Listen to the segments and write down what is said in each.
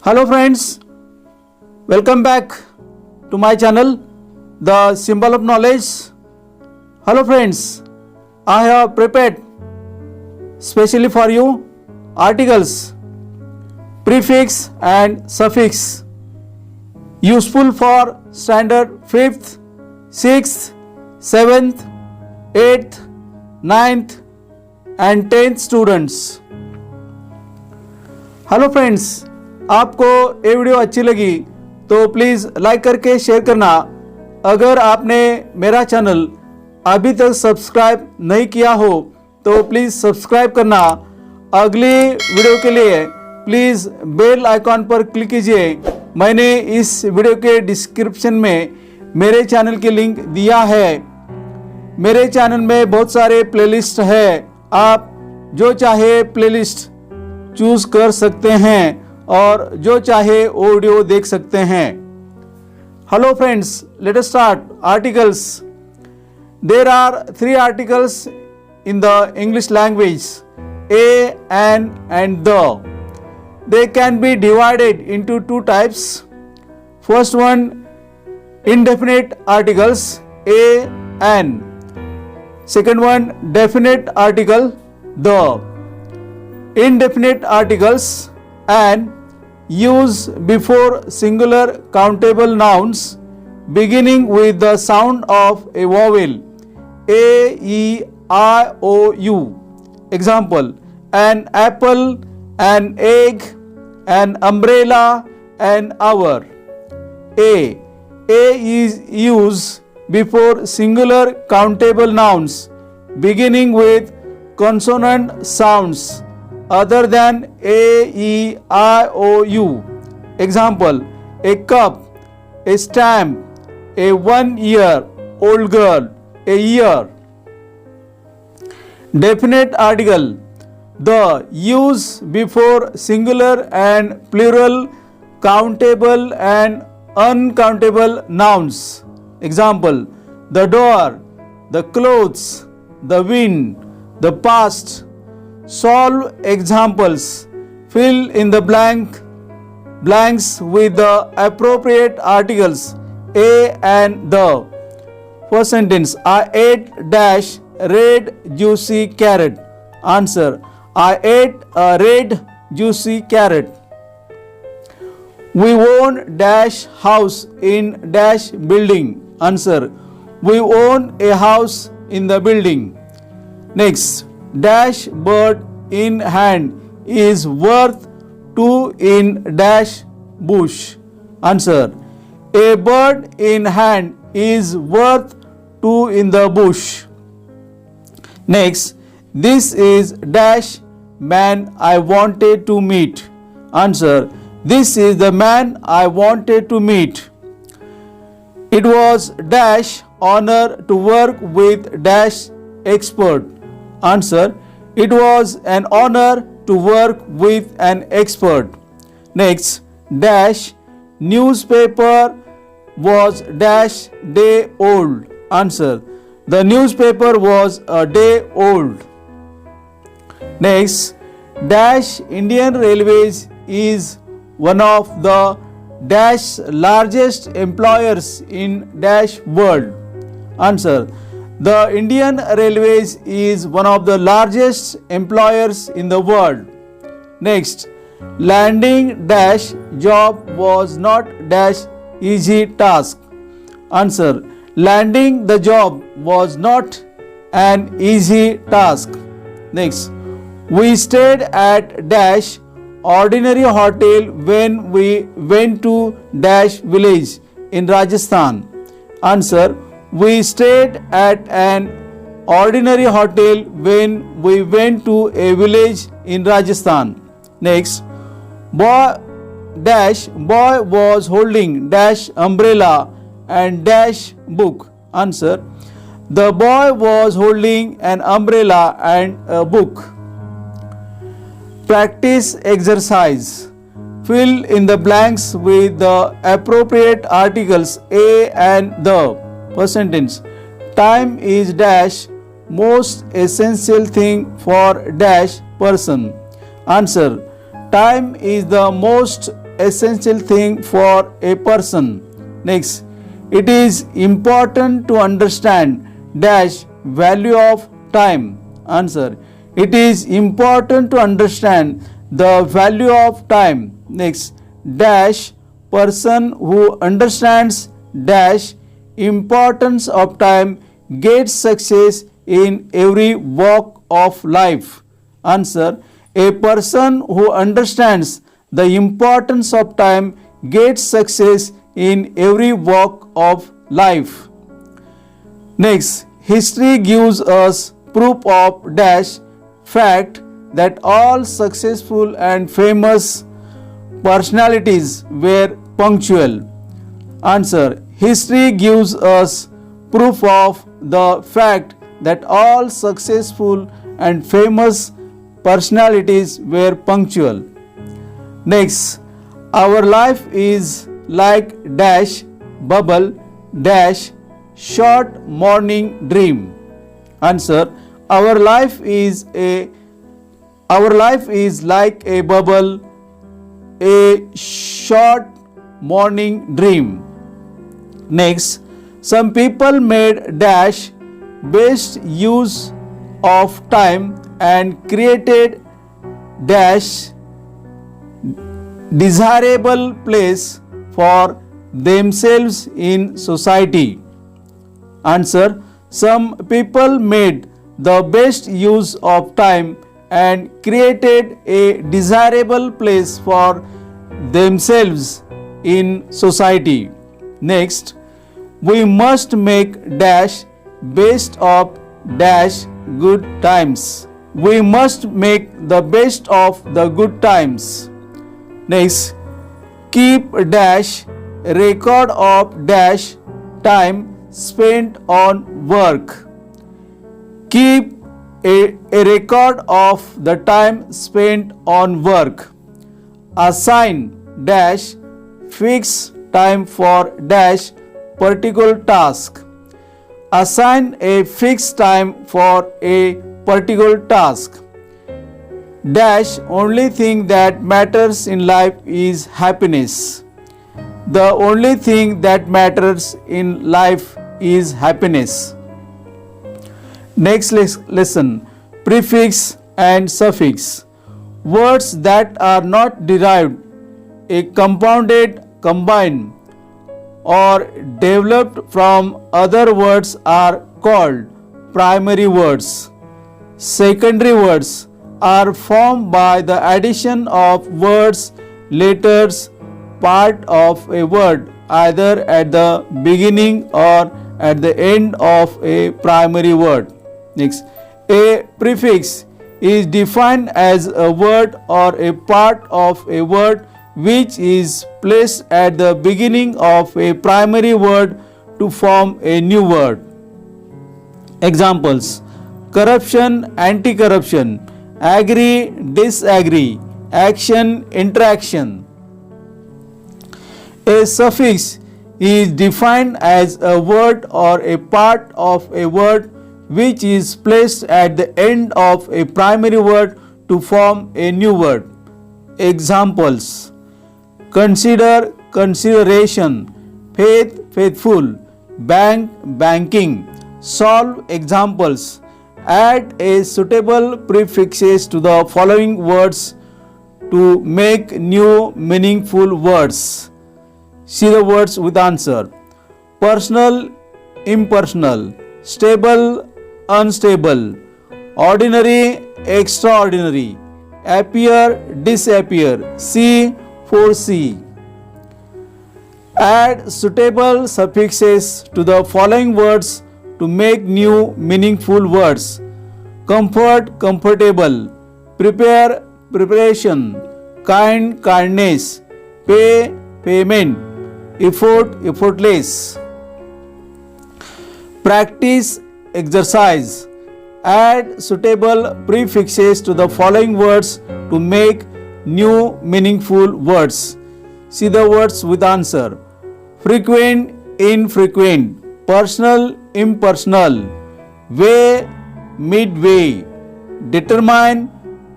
Hello friends, welcome back to my channel, The Symbol of Knowledge. Hello friends, I have prepared specially for you articles, prefix and suffix useful for standard 5th, 6th, 7th, 8th, 9th and 10th students. Hello friends, आपको ये video अच्छी लगी तो please like करके share करना। अगर आपने मेरा चैनल अभी तक सब्सक्राइब नहीं किया हो तो प्लीज़ सब्सक्राइब करना। अगली वीडियो के लिए प्लीज़ बेल आइकॉन पर क्लिक कीजिए। मैंने इस वीडियो के डिस्क्रिप्शन में मेरे चैनल की लिंक दिया है। मेरे चैनल में बहुत सारे प्लेलिस्ट है, आप जो चाहे प्लेलिस्ट चूज कर सकते हैं और जो चाहे ऑडियो देख सकते हैं। Hello friends, let us start articles. There are 3 articles in the English language, a, an and the. They can be divided into 2 types. First one, indefinite articles, a, an. Second one, definite article, the. Indefinite articles and use before singular countable nouns beginning with the sound of a vowel a, e, I, o, u. Example: an apple, an egg, an umbrella, an hour. A is used before singular countable nouns beginning with consonant sounds other than a, e, I, o, u. Example: a cup, a stamp, a 1-year-old girl, a year. Definite article, the use before singular and plural countable and uncountable nouns. Example: the door, the clothes, the wind, the past. Solve examples. Fill in the blanks with the appropriate articles a and the. First sentence: I ate dash red juicy carrot. Answer: I ate a red juicy carrot. We own dash house in dash building. Answer: we own a house in the building. Next, dash bird in hand is worth 2 in dash bush. Answer: a bird in hand is worth 2 in the bush. Next, this is dash man I wanted to meet. Answer: this is the man I wanted to meet. It was dash honor to work with dash expert. Answer: it was an honor to work with an expert. Next, dash newspaper was dash day old. Answer: the newspaper was a day old. Next, dash Indian Railways is one of the dash largest employers in dash world. Answer: the Indian Railways is one of the largest employers in the world. Next, landing dash job was not dash easy task. Answer: landing the job was not an easy task. Next, we stayed at dash ordinary hotel when we went to dash village in Rajasthan. Answer: we stayed at an ordinary hotel when we went to a village in Rajasthan. Next, boy was holding dash umbrella and dash book. Answer: the boy was holding an umbrella and a book. Practice exercise. Fill in the blanks with the appropriate articles a and the. First sentence: time is dash most essential thing for dash person. Answer: Time is the most essential thing for a person. Next, it is important to understand dash value of time. Answer. It is important to understand the value of time. Next, dash person who understands dash importance of time gets success in every walk of life. Answer. A person who understands the importance of time gets success in every walk of life. Next, history gives us proof of dash fact that all successful and famous personalities were punctual. Answer. History gives us proof of the fact that all successful and famous personalities were punctual. Next, our life is like dash bubble dash short morning dream. Answer. Our life is like a bubble, a short morning dream. Next, some people made dash best use of time and created dash desirable place for themselves in society. Answer. Some people made the best use of time and created a desirable place for themselves in society. Next, we must make dash best of dash good times. We must make the best of the good times. Next, keep dash record of dash time spent on work. Keep a record of the time spent on work. Assign dash fixed time for dash particular task. Assign a fixed time for a particular task. Dash only thing that matters in life is happiness. The only thing that matters in life is happiness. Next lesson, prefix and suffix. Words that are not derived, a compounded, combined, or developed from other words are called primary words. Secondary words are formed by the addition of words, letters, part of a word either at the beginning or at the end of a primary word. Next, a prefix is defined as a word or a part of a word which is placed at the beginning of a primary word to form a new word. Examples: corruption, anti-corruption, agree, disagree, action, interaction. A suffix is defined as a word or a part of a word which is placed at the end of a primary word to form a new word. Examples: consider, consideration, faith, faithful, bank, banking. Solve. Examples: add a suitable prefixes to the following words to make new meaningful words. See the words with answer. Personal, impersonal, stable, unstable, ordinary, extraordinary, appear, disappear, see, foresee. Add suitable suffixes to the following words to make new meaningful words. Comfort, comfortable, prepare, preparation, kind, kindness, pay, payment, effort, effortless. Practice, exercise. Add suitable prefixes to the following words to make new meaningful words. See the words with answer. Frequent, infrequent, personal, impersonal, way, midway, determine,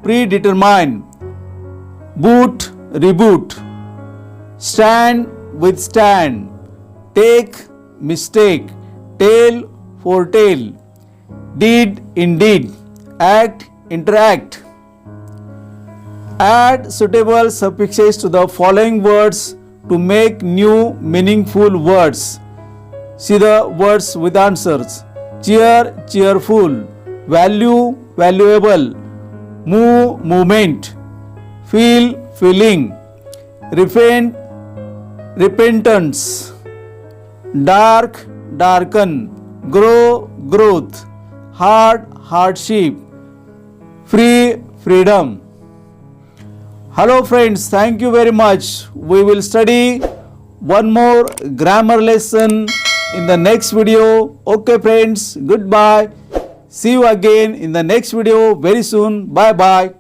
predetermine, boot, reboot, stand, withstand, take, mistake, tale, foretell, deed, indeed, act, interact. Add suitable suffixes to the following words to make new meaningful words. See the words with answers. Cheer, cheerful, value, valuable, move, movement, feel, feeling, repent, repentance, dark, darken, grow, growth, hard, hardship, free, freedom. Hello friends, thank you very much. We will study one more grammar lesson in the next video. Okay friends, goodbye. See you again in the next video very soon. Bye bye.